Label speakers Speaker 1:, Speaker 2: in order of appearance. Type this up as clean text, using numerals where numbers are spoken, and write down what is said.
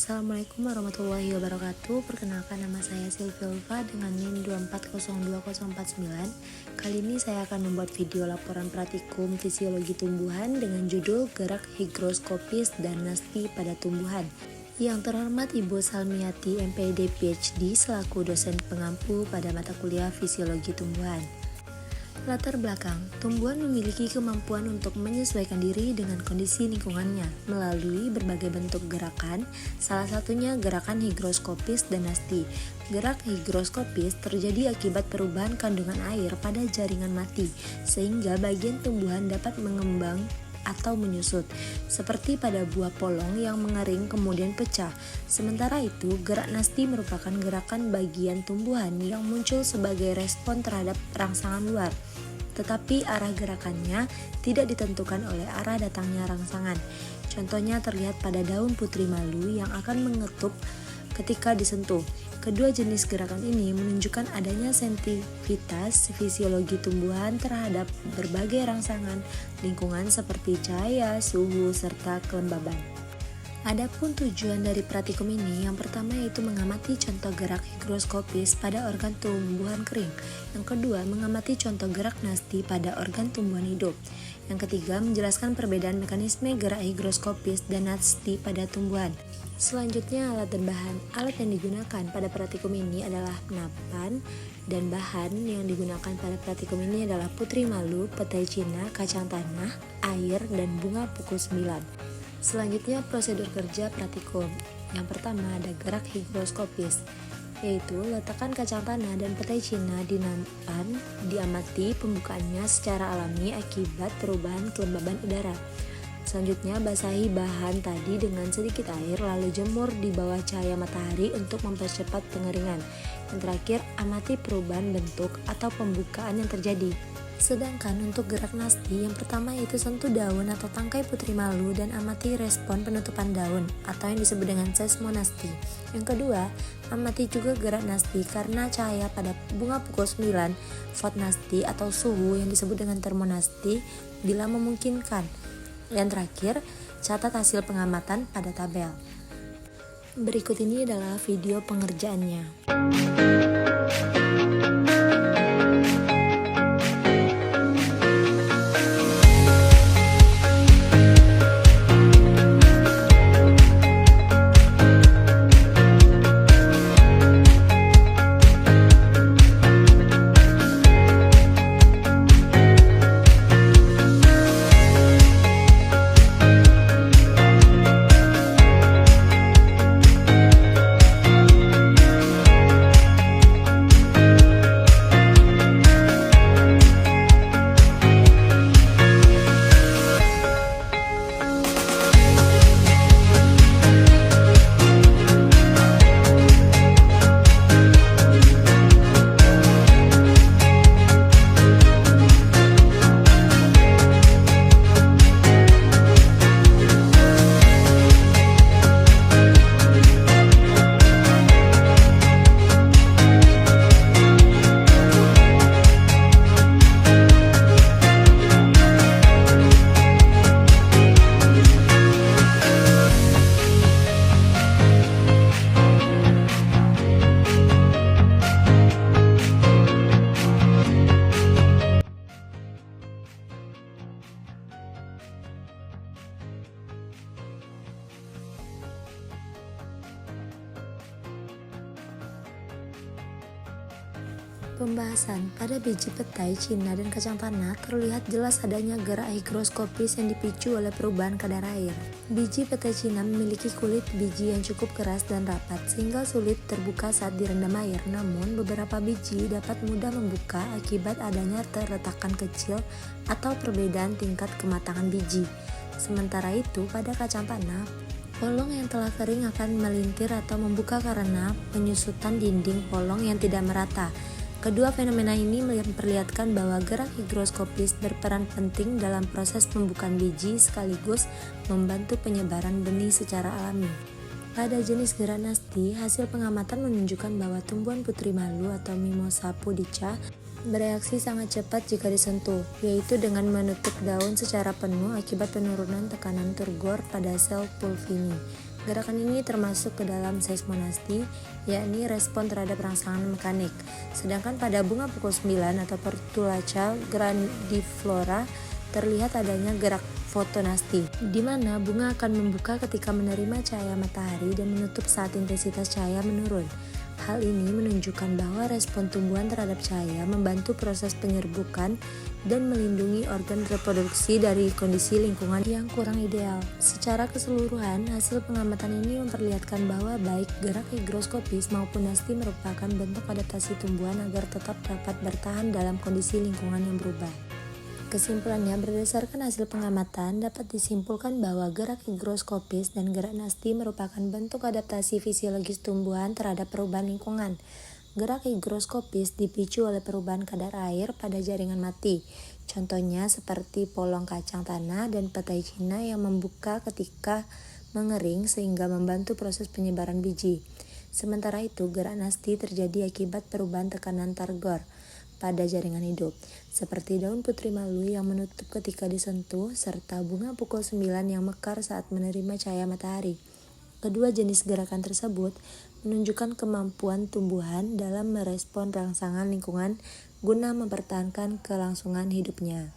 Speaker 1: Assalamualaikum warahmatullahi wabarakatuh. Perkenalkan, nama saya Silvilva dengan NIM 2402049. Kali ini saya akan membuat video laporan praktikum fisiologi tumbuhan dengan judul Gerak Higroskopis dan Nasti pada Tumbuhan. Yang terhormat Ibu Salmiati MPD PhD selaku dosen pengampu pada mata kuliah fisiologi tumbuhan. Latar belakang, tumbuhan memiliki kemampuan untuk menyesuaikan diri dengan kondisi lingkungannya melalui berbagai bentuk gerakan, salah satunya gerakan higroskopis dan nasti. Gerak higroskopis terjadi akibat perubahan kandungan air pada jaringan mati, sehingga bagian tumbuhan dapat mengembang atau menyusut, seperti pada buah polong yang mengering kemudian pecah. Sementara itu, gerak nasti merupakan gerakan bagian tumbuhan yang muncul sebagai respon terhadap rangsangan luar, tetapi arah gerakannya tidak ditentukan oleh arah datangnya rangsangan. Contohnya terlihat pada daun putri malu yang akan mengetuk ketika disentuh. Kedua jenis gerakan ini menunjukkan adanya sensitivitas fisiologi tumbuhan terhadap berbagai rangsangan lingkungan seperti cahaya, suhu, serta kelembaban. Adapun tujuan dari praktikum ini, yang pertama yaitu mengamati contoh gerak higroskopis pada organ tumbuhan kering. Yang kedua, mengamati contoh gerak nasti pada organ tumbuhan hidup. Yang ketiga, menjelaskan perbedaan mekanisme gerak higroskopis dan nasti pada tumbuhan. Selanjutnya, alat dan bahan. Alat yang digunakan pada praktikum ini adalah penapan, dan bahan yang digunakan pada praktikum ini adalah putri malu, petai cina, kacang tanah, air, dan bunga pukul 9. Selanjutnya, prosedur kerja praktikum. Yang pertama ada gerak higroskopis, yaitu letakkan kacang tanah dan petai cina di nampan, diamati pembukaannya secara alami akibat perubahan kelembaban udara. Selanjutnya, basahi bahan tadi dengan sedikit air lalu jemur di bawah cahaya matahari untuk mempercepat pengeringan. Yang terakhir, amati perubahan bentuk atau pembukaan yang terjadi. Sedangkan untuk gerak nasti, yang pertama yaitu sentuh daun atau tangkai putri malu dan amati respon penutupan daun atau yang disebut dengan seismonasti. Yang kedua, amati juga gerak nasti karena cahaya pada bunga pukul 9, fotnasti atau suhu yang disebut dengan termonasti bila memungkinkan. Yang terakhir, catat hasil pengamatan pada tabel. Berikut ini adalah video pengerjaannya. Pembahasan. Pada biji petai cina dan kacang tanah terlihat jelas adanya gerak higroskopis yang dipicu oleh perubahan kadar air. Biji petai cina memiliki kulit biji yang cukup keras dan rapat sehingga sulit terbuka saat direndam air. Namun beberapa biji dapat mudah membuka akibat adanya terletakan kecil atau perbedaan tingkat kematangan biji. Sementara itu pada kacang tanah, polong yang telah kering akan melintir atau membuka karena penyusutan dinding polong yang tidak merata. Kedua fenomena ini memperlihatkan bahwa gerak higroskopis berperan penting dalam proses pembukaan biji sekaligus membantu penyebaran benih secara alami. Pada jenis gerak nasti, hasil pengamatan menunjukkan bahwa tumbuhan putri malu atau Mimosa pudica bereaksi sangat cepat jika disentuh, yaitu dengan menutup daun secara penuh akibat penurunan tekanan turgor pada sel pulvini. Gerakan ini termasuk ke dalam seismonasti, yakni respon terhadap rangsangan mekanik. Sedangkan pada bunga pukul 9 atau Portulaca grandiflora terlihat adanya gerak fotonasti, di mana bunga akan membuka ketika menerima cahaya matahari dan menutup saat intensitas cahaya menurun. Hal ini menunjukkan bahwa respon tumbuhan terhadap cahaya membantu proses penyerbukan dan melindungi organ reproduksi dari kondisi lingkungan yang kurang ideal. Secara keseluruhan, hasil pengamatan ini memperlihatkan bahwa baik gerak higroskopis maupun nasti merupakan bentuk adaptasi tumbuhan agar tetap dapat bertahan dalam kondisi lingkungan yang berubah. Kesimpulannya, berdasarkan hasil pengamatan, dapat disimpulkan bahwa gerak higroskopis dan gerak nasti merupakan bentuk adaptasi fisiologis tumbuhan terhadap perubahan lingkungan. Gerak higroskopis dipicu oleh perubahan kadar air pada jaringan mati. Contohnya seperti polong kacang tanah dan petai Cina yang membuka ketika mengering sehingga membantu proses penyebaran biji. Sementara itu, gerak nasti terjadi akibat perubahan tekanan targor pada jaringan hidup, seperti daun putri malu yang menutup ketika disentuh, serta bunga pukul 9 yang mekar saat menerima cahaya matahari. Kedua jenis gerakan tersebut menunjukkan kemampuan tumbuhan dalam merespon rangsangan lingkungan guna mempertahankan kelangsungan hidupnya.